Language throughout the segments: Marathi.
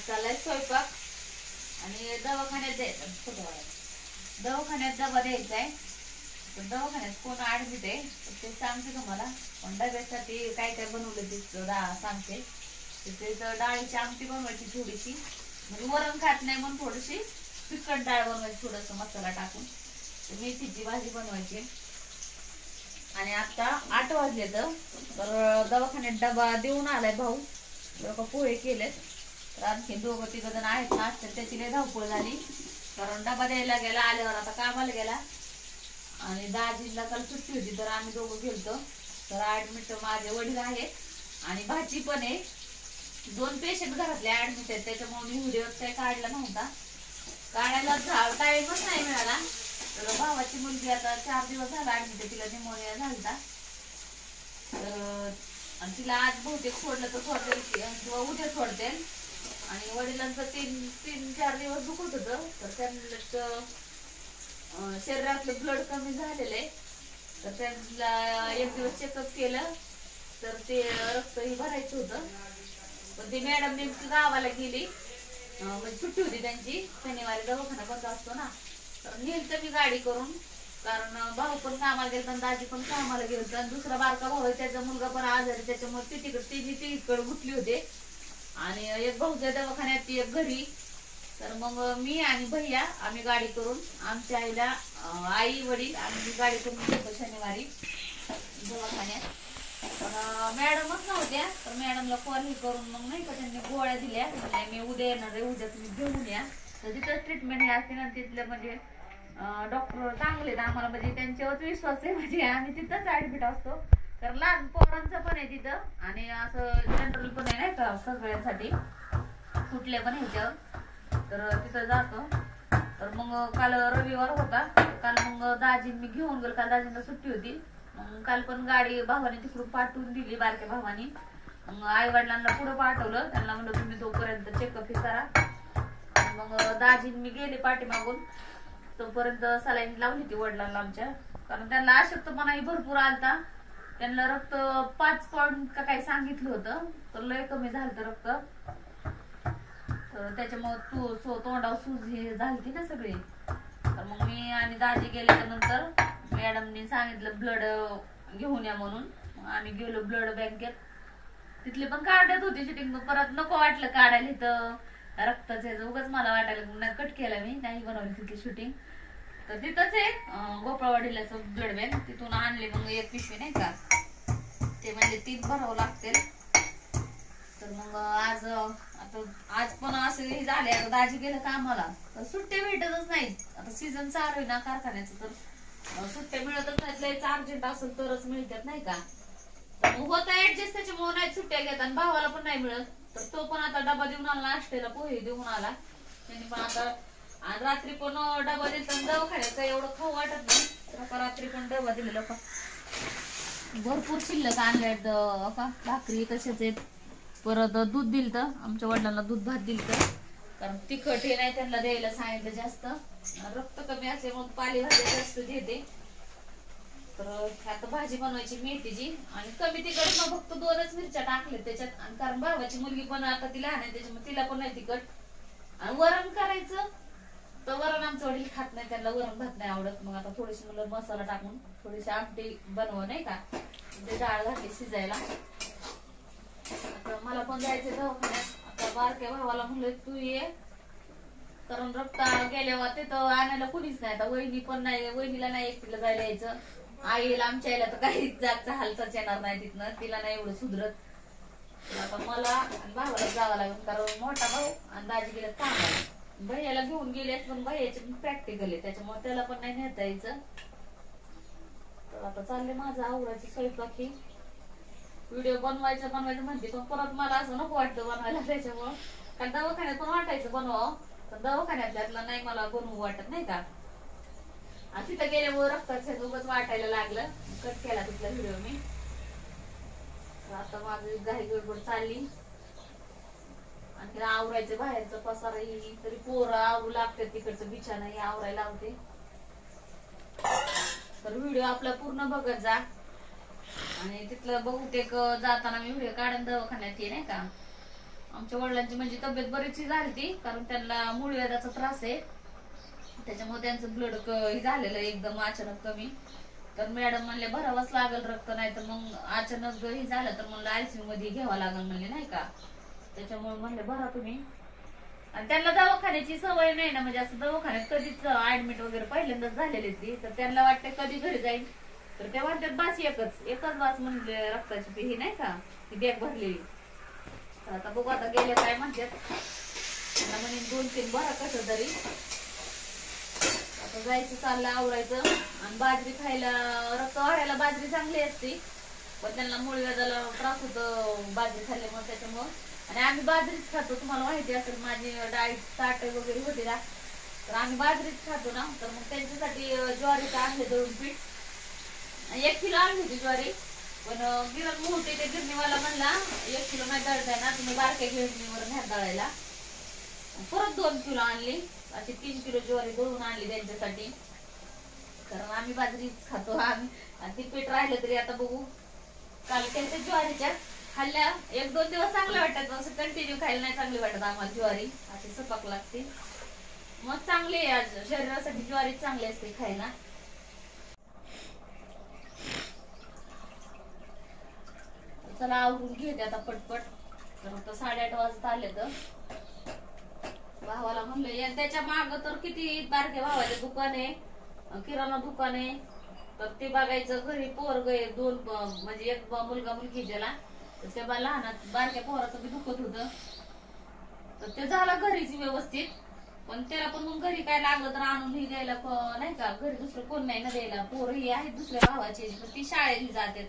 चालाय स्वयंपाक आणि दवाखान्यात द्यायचा दवाखान्यात डबा द्यायचा आहे. पण दवाखान्यात कोण ऍडमिट आहे ते सांगते तुम्हाला. पण डब्यासाठी काय काय बनवलं ते सांगते. तिथे डाळीची आमटी बनवायची थोडीशी, म्हणजे वरण खात नाही म्हणून थोडीशी तिखट डाळ बनवायची, थोडस मसाला टाकून. मेथीची भाजी बनवायची. आणि आता 8 वाजले तर दवाखान्यात डबा देऊन आलाय भाऊ. पोहे केलेत. तर आणखी 2-3 जण आहेत ना, त्याची लय धावपळ झाली. कारण डबा द्यायला गेला, आल्यावर आता कामाला गेला. आणि दाजीला काल सुट्टी होती तर आम्ही दोघं गेलतो. तर ऍडमिट माझे वडील आहेत आणि भाची पण आहे. 2 पेशंट घरातले ऍडमिट आहेत. त्याच्यामुळे मी व्हिडिओ काही काढला नव्हता. काढायला टाइमच नाही मिळाला. तर भावाची मुलगी आता 4 दिवस झाला ऍडमिट आहे. तिला निमोनिया झालता. तर तिला आज बहुतेक सोडलं तर सोडतील किंवा उद्या सोडतील. आणि वडिलांचं 3-4 दिवस दुखत होतं. तर त्यांना शरीरातलं ब्लड कमी झालेलं आहे. तर त्यांना 1 दिवस चेकअप केलं तर ते रक्तही भरायचं होतं. पण ती मॅडम नेमकी गावाला गेली, म्हणजे सुट्टी होती त्यांची. शनिवारी दवाखाना बंद असतो ना. तर नेलतं मी गाडी करून. कारण भाऊ पण कामाला गेलता आणि दाजी पण कामाला गेलता. आणि दुसरा बारका भाऊ आहे, त्याचा मुलगा पण आजारी, त्याच्यामुळे ती तिकडे गुतली होते. आणि एक भाऊच्या दवाखान्यात, ती एक घरी. तर मग मी आणि भैया आम्ही गाडी करून आमच्या आईला, आई वडील आम्ही गाडी करून गेलो शनिवारी दवाखान्यात. पण मॅडमच नव्हत्या. तर मॅडमला कॉल करून मग नाही का त्यांनी गोळ्या दिल्या. म्हणजे मी उद्या येणार आहे, उद्या तुम्ही घेऊन या. तर तिथं ट्रीटमेंट हे असते ना, तिथलं म्हणजे डॉक्टर चांगले आहेत आम्हाला, म्हणजे त्यांच्यावरच विश्वास आहे. म्हणजे आम्ही तिथंच ऍडमिट असतो. तर लहान पोरांचं पण आहे तिथं आणि असं जनरल पण आहे नाही का, सगळ्यांसाठी कुठल्या पण ह्याच्यावर. तर तिथं जातो. तर मग काल रविवार होता. काल मग दाजी मी घेऊन गेलो. काल दाजींना सुट्टी होती. मग काल पण गाडी भावाने तिकडून पाठवून दिली, बारक्या भावानी. मग आई वडिलांना पुढे पाठवलं. त्यांना म्हणलं तुम्ही तोपर्यंत चेकअप करा. मग दाजी मी गेले पाठीमागून. तोपर्यंत सलाईन लावली ती वडिलांना आमच्या. कारण त्यांना अशक्तपणाही भरपूर आलता. त्यांना रक्त 5 पॉइंट का काही सांगितलं होतं. तर लय कमी झालं रक्त. तर त्याच्यामुळे तोंडावर सूज हे झाली ना सगळी. तर मग मी आणि दाजी गेल्यानंतर मॅडमनी सांगितलं ब्लड घेऊन या म्हणून. मग आम्ही गेलो ब्लड बँकेत. तिथले पण काढत होती शूटिंग. परत नको वाटलं काढायला इथं रक्ताचे. उगाच मला वाटायला कट केला मी, नाही बनवली तिथली शूटिंग. तर तिथंच आहे गोपाळवाडीला ब्लड बँक. तिथून आणले मग 1 पिशवी नाही का. ते म्हणजे 3 भरावं लागतील. तर मग आज पण असं हे झाले. आता दाजी गेलं कामाला तर सुट्ट्या भेटतच नाहीत. आता सीझन चालू आहे ना कारखान्याचं. तर सुट्ट्या मिळतच नाहीत. लयच अर्जंट असेल तरच मिळतात नाही का. होत ऍडजस्ट, त्याच्यामुळे नाही सुट्ट्या घेतात. आणि भावाला पण नाही मिळत. तर तो पण आता डबा देऊन आला, नाश्त्याला पोहे देऊन आला. त्यांनी पण आता रात्री पण डबा दिला. दवाखान्यात काही एवढं खाऊ वाटत नाही. तर आता रात्री पण डबा दिलेला का भरपूर शिल्लक आणले का भाकरी तसेच आहेत. परत दूध दिलं. आमच्या वडिलांना दूध भात दिलं. कारण तिखट हे नाही त्यांना द्यायला सांगितलं जास्त. रक्त कमी असल्यामुळे पालेभाज्या जास्त देते. तर आता भाजी बनवायची मेथीची. आणि कमी तिखट मग फक्त 2च मिरच्या टाकले त्याच्यात. आणि कारण भावाची मुलगी पण आता ती लहान आहे, त्याच्यामुळे तिला पण नाही तिखट. आणि वरण करायचं तर वरण आमचं वडील खात नाही, त्यांना वरण भात नाही आवडत. मग आता थोडीशी मला मसाला टाकून थोडीशी आमटी बनव नाही का. म्हणजे डाळ घातली शिजायला. आता मला पण जायचं दवाखान्यात. आता बारक्या भावाला म्हणलं तू ये, कारण रक्त गेल्यावर तिथं आणायला कुणीच नाही. आता वहिनी पण नाही, वहिनीला नाही एकटीला जायला यायचं. आईला आमच्या आईला तर काही जागचा हालचाच येणार नाही तिथनं, तिला नाही एवढं सुधरत. आता मला आणि भावाला जावं लागेल, कारण मोठा भाऊ आणि दाजी गेले कामाला. भैयाला घेऊन गेले पण भैयाचे प्रॅक्टिकल आहे, त्याच्यामुळे त्याला पण नाही नेता यायचं. तर आता चालले माझं आवरायचं स्वयंपाकी. व्हिडिओ बनवायचं म्हणते पण परत मला असं नको वाटतं बनवायला. त्याच्यामुळं कारण दवाखान्यात पण वाटायचं बनवावं, पण दवाखान्यातला नाही मला बनवू वाटत नाही का. आणि तिथं गेल्यामुळे रक्ताचं उगाच वाटायला लागलं. कट केला तिथला व्हिडिओ मी. आता माझी घाई गडबड चालली. आणि आवरायचं बाहेरचं पसारा तरी पोरं आवरू लागते. तिकडचं बिछाना हे आवरायला लावते. तर व्हिडिओ आपला पूर्ण बघत जा. आणि तिथलं बहुतेक जाताना मी व्हिडिओ काढून दवाखान्यात ये नाही का. आमच्या वडिलांची म्हणजे तब्येत बरीचशी झाली कारण त्यांना मूळव्याधाचा त्रास आहे, त्याच्यामुळे त्यांचं ब्लड झालेलं एकदम अचानक कमी. तर मॅडम म्हणले भरावंच लागल रक्त, नाही तर मग अचानक हे झालं तर म्हणलं आयसीयू मध्ये घ्यावं लागल म्हणले नाही का. त्याच्यामुळे म्हणले भरा तुम्ही. आणि त्यांना दवाखान्याची सवय नाही ना, म्हणजे असं दवाखान्यात कधीच ऍडमिट वगैरे पहिल्यांदाच झालेली ती. तर त्यांना वाटतं कधी घरी जाईल, तर ते म्हणतात बास एकच बास म्हणले रक्ताची ती ही नाही का ती बॅग भरलेली. तर आता बघू आता गेले काय म्हणतात, त्यांना म्हणे 2-3 भरा कसं तरी. आता जायचं चाललं आवरायचं. आणि बाजरी खायला, रक्त वाढायला बाजरी चांगली असते, पण त्यांना मूळव्याधाला त्रास होतो बाजरी खाल्ल्यामुळे, त्याच्यामुळे. आणि आम्ही बाजरीच खातो, तुम्हाला माहिती असेल माझी डाएट चाट वगैरे होते ना, तर आम्ही बाजरीच खातो ना. तर मग त्यांच्यासाठी ज्वारीचं आणले दळून पीठ, 1 किलो आणली होती ज्वारी. पण गिरण मोठे ते गिरणीवाला म्हणला 1 किलो नाही दळताय ना तुम्ही बारक्या गिरणीवर न्या दळायला. परत 2 किलो आणली, अशी 3 किलो ज्वारी दळून आणली त्यांच्यासाठी, कारण आम्ही बाजरीच खातो आम्ही. आणि ती पीठ राहिलं तरी आता बघू. काल त्यांच्या ज्वारीच्या खाल्ल्या 1-2 दिवस चांगलं वाटत, असं कंटिन्यू खायला नाही चांगली वाटत आम्हाला ज्वारी, अशी सपाक लागते. मग चांगली आहे, आज शरीरासाठी ज्वारी चांगली असते खायला. चला आवरून घेते आता पटपट, तर आता 8:30 वाजता आले. तर भावाला म्हणलं, त्याच्या माग तर किती बारक्या भावाचे दुकान आहे, किराणा दुकान आहे, तर ते बघायचं. घरी पोरग 2 म्हणजे 1 मुलगा मुलगी त्याला, तर त्या लहान बारक्या पोराचं बी दुखत होतं, तर ते झालं घरीच व्यवस्थित. पण त्याला पण मग घरी काय लागलं तर आणून ही द्यायला नाही का, घरी दुसरं कोण नाही ना द्यायला. पोरही आहेत दुसऱ्या भावाची, पण ती शाळेत जातात,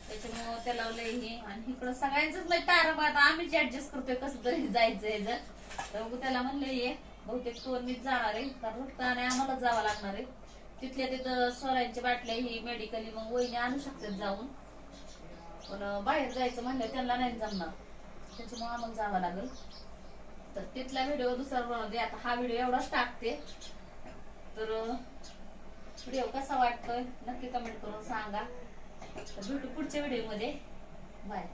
त्याच्यामुळे त्याला लय हे. आणि इकडं सगळ्यांच लय तारबात, आम्हीच ऍडजस्ट करतोय कसं तरी जायचंय. जर तर त्याला म्हणलं ये, बहुतेक तो मीच जाणार आहे, कारण रक्त आणि आम्हाला जावं लागणार आहे. तिथल्या तिथं सोऱ्यांच्या बाटल्या ही मेडिकली मग वहिनी आणू शकतात जाऊन, पण बाहेर जायचं म्हणलं त्यांना नाही जमणार, त्याच्यामुळे आम्हाला जावं लागेल. तर तिथला व्हिडिओ दुसरा बनवते. आता हा व्हिडिओ एवढाच टाकते. तर व्हिडिओ कसा वाटतोय नक्की कमेंट करून सांगा. तर भेटू पुढच्या व्हिडिओ मध्ये. बाय.